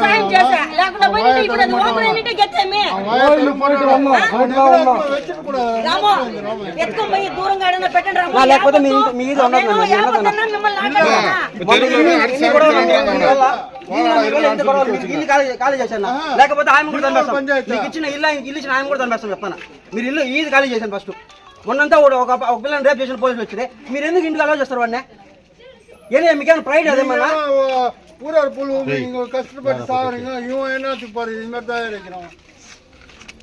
సాయం చేశా లేకుండా పోయి ఇప్పుడు ఎత్తుకొని పోయి దూరంగా పెట్టండి లేకపోతే ఖాళీ చేశాను లేకపోతే ఆయన కూడా తనిపేస్తాం మీకు ఇచ్చిన ఇల్లు ఇచ్చిన ఆయన కూడా తనిపేస్తాం చెప్తాను మీరు ఇల్లు ఈది ఖాళీ చేశాను ఫస్ట్ మొన్నంతా ఒక పిల్లని రేపు చేసిన పోలీసులు వచ్చింది మీరు ఎందుకు ఇంటికి అలౌ చేస్తారు వాడిని ఏదే మీకేమైనా ప్రైడ్ అదేమన్నా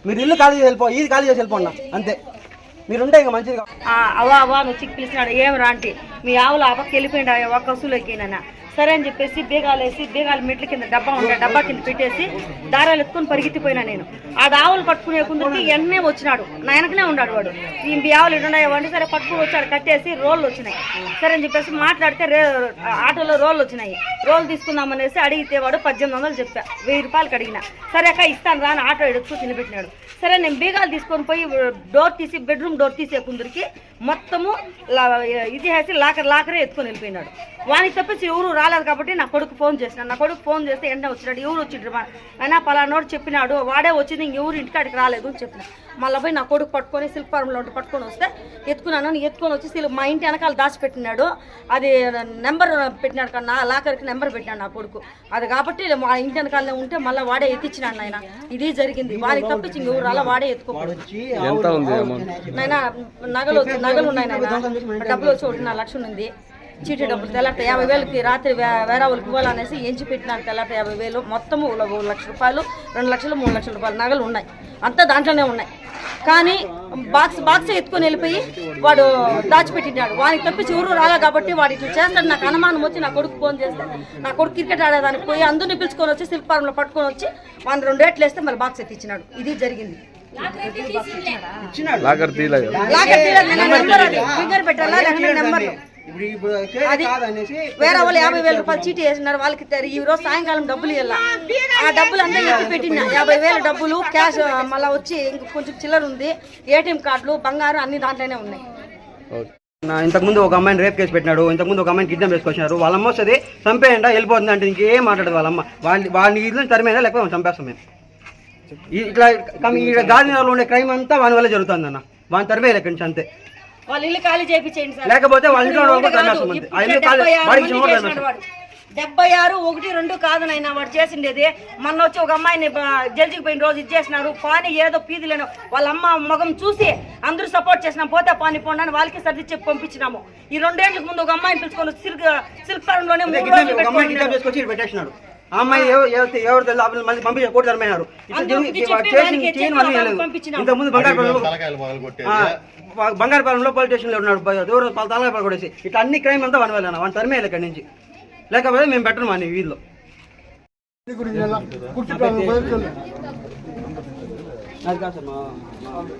మీరు ఇల్లు ఖాళీ చేసి వెళ్ళిపో ఇది ఖాళీ చేసి వెళ్ళిపోండి అంతే మీరుంటే ఇంకా మంచిది అవా నువ్వు చిక్కి పిలిచినాడు ఏం రాంటి మీ ఆవులు ఆ పక్క వెళ్ళిపోయింది ఒక వసూలు ఎక్కినా సరే అని చెప్పేసి బేగాలు మెట్ల కింద డబ్బా ఉండే డబ్బా కింద పెట్టేసి దారాలు ఎత్తుకొని పరిగెత్తిపోయినా నేను ఆ ఆవులు పట్టుకునే కుందరికి వెంటనే వచ్చినాడు నా వెనకనే ఉన్నాడు వాడు ఈ ఆవులు ఎన్నున్నాయండి సరే పట్టుకుని వచ్చాడు కట్టేసి రోళ్ళు వచ్చినాయి సరే అని చెప్పేసి మాట్లాడితే ఆటోలో రోళ్ళు వచ్చినాయి రోళ్ళు తీసుకుందామనేసి అడిగితే వాడు 1800 చెప్పా 1000 రూపాయలకి అడిగిన సరే అక్క ఇస్తాను రా అని ఆటో ఎడుతూ తినిపెట్టినాడు సరే నేను బీగాలు తీసుకొని పోయి డోర్ తీసి బెడ్రూమ్ డోర్ తీసే కుందరికి మొత్తము ఇది వేసి లాకరే ఎత్తుకొని వెళ్ళిపోయినాడు వానికి తప్పించి ఎవరు రాలేదు కాబట్టి నా కొడుకు ఫోన్ చేసినాడు నా కొడుకు ఫోన్ చేస్తే వెంటనే వచ్చినాడు ఎవరు వచ్చిండ్రు అయినా పలానోడు చెప్పినాడు వాడే వచ్చింది ఇంకెవరు ఇంటికాడికి రాలేదు అని చెప్పిన మళ్ళీ పోయి నా కొడుకు పట్టుకొని సిల్క్ ఫార్మ్లో పట్టుకొని వస్తే ఎత్తుకున్నాను ఎత్తుకొని వచ్చి మా ఇంటి వెనకాల దాచిపెట్టినాడు అది నెంబర్ పెట్టినాడు కన్నా లాకర్కి నెంబర్ పెట్టినాడు నా కొడుకు అది కాబట్టి మా ఇంటి వెనకాలనే ఉంటే మళ్ళీ వాడే ఎత్తిచ్చినాడు నాయన ఇది జరిగింది వారికి తప్పించి ఇంకెవరు రాలా వాడే ఎత్తుకోకూడదు నాయన నగలు ఉన్నాయి నాయన డబ్బులు వచ్చి 1.5 లక్షలు ఉంది చీటీ డబ్బులు తెల్లారితే 50,000కి రాత్రి వేరే వాళ్ళకి ఇవ్వాలనేసి ఎంచి పెట్టినాను తెల్లారితే 50,000 మొత్తము 1 లక్ష రూపాయలు 2 లక్షలు 3 లక్షల రూపాయలు నగలు ఉన్నాయి అంతా దాంట్లోనే ఉన్నాయి కానీ బాక్స్ ఎత్తుకొని వెళ్ళిపోయి వాడు దాచిపెట్టినాడు వానికి తప్పించి ఎవరు రాలే కాబట్టి వాడు ఇట్లా చేస్తాడు నాకు అనుమానం వచ్చి నా కొడుకు ఫోన్ చేస్తే నా కొడుకు క్రికెట్ ఆడేదానికి పోయి అందరిని పిలుచుకొని వచ్చి సిల్క్ ఫార్మ్లో పట్టుకొని వచ్చి వాడిని 2 రేట్లు వేస్తే మళ్ళీ బాక్స్ ఎత్తిచ్చినాడు ఇది జరిగింది ఫింగర్ పెట్టాలా నెంబర్ వేరే వాళ్ళు 50,000 రూపాయలు చీటీ వేసినారు వాళ్ళకి ఈ రోజు సాయంకాలం డబ్బులు ఇవ్వాల ఆ డబ్బులు అందరూ ఎత్తి పెట్టిన 50,000 డబ్బులు క్యాష్ మళ్ళీ వచ్చి ఇంక కొంచెం చిల్లర ఉంది ఏటీఎం కార్డులు బంగారం అన్ని దాంట్లోనే ఉన్నాయి ఇంతకుముందు ఒక అమ్మాయిని రేప్ కేసు పెట్టినాడు ఇంతకుముందు ఒక అమ్మాయిని కిడ్నాప్ చేసుకొచ్చినారు వాళ్ళ అమ్మ వస్తుంది చంపేయండి వెళ్ళిపోతుంది అంటే ఇంకేం మాట్లాడదు వాళ్ళమ్మ వాళ్ళని ఇల్లు తరిమేదా లేకపోతే చంపేస్తాం మేము ఇట్లా గాంధీనగర్లో ఉండే క్రైమ్ అంతా వాని వల్ల జరుగుతుంది అన్న వాని తరిమేది ఎక్కడి నుంచి అంతే వాళ్ళ ఇల్లు ఖాళీ చేయించేయండి లేకపోతే వాళ్ళ ఇంట్లో 76 1 2 కాదు నైనా వాడు చేసిండేది మొన్న వచ్చి ఒక అమ్మాయిని జడ్జికి పోయిన రోజు ఇచ్చేసినారు పాని ఏదో పీదిలేను వాళ్ళ అమ్మ మగం చూసి అందరూ సపోర్ట్ చేసినాం పోతే పాని పోండి వాళ్ళకి సర్ది చెప్పి పంపించినాము ఈ 2 ఏళ్లకు ముందు ఒక అమ్మాయిని పిలుచుకొని సిల్క్ ఫార్మ్ లోనే పెట్టేసినాడు ఆ అమ్మాయి ఎవరు మళ్ళీ పంపించారు కోర్టు తరమైనారు ఇంతకుముందు బంగారుపాలెంలో పోలీస్ స్టేషన్లో ఉన్నాడు ఎవరు తలగా కొట్టేసి ఇట్లా అన్ని క్రైమ్ అంతా వన్ వెళ్ళాను వాడిని తరిమేయాలి ఇక్కడి నుంచి లేకపోతే మేము పెట్టను మా వీధిలో అది కాదు సార్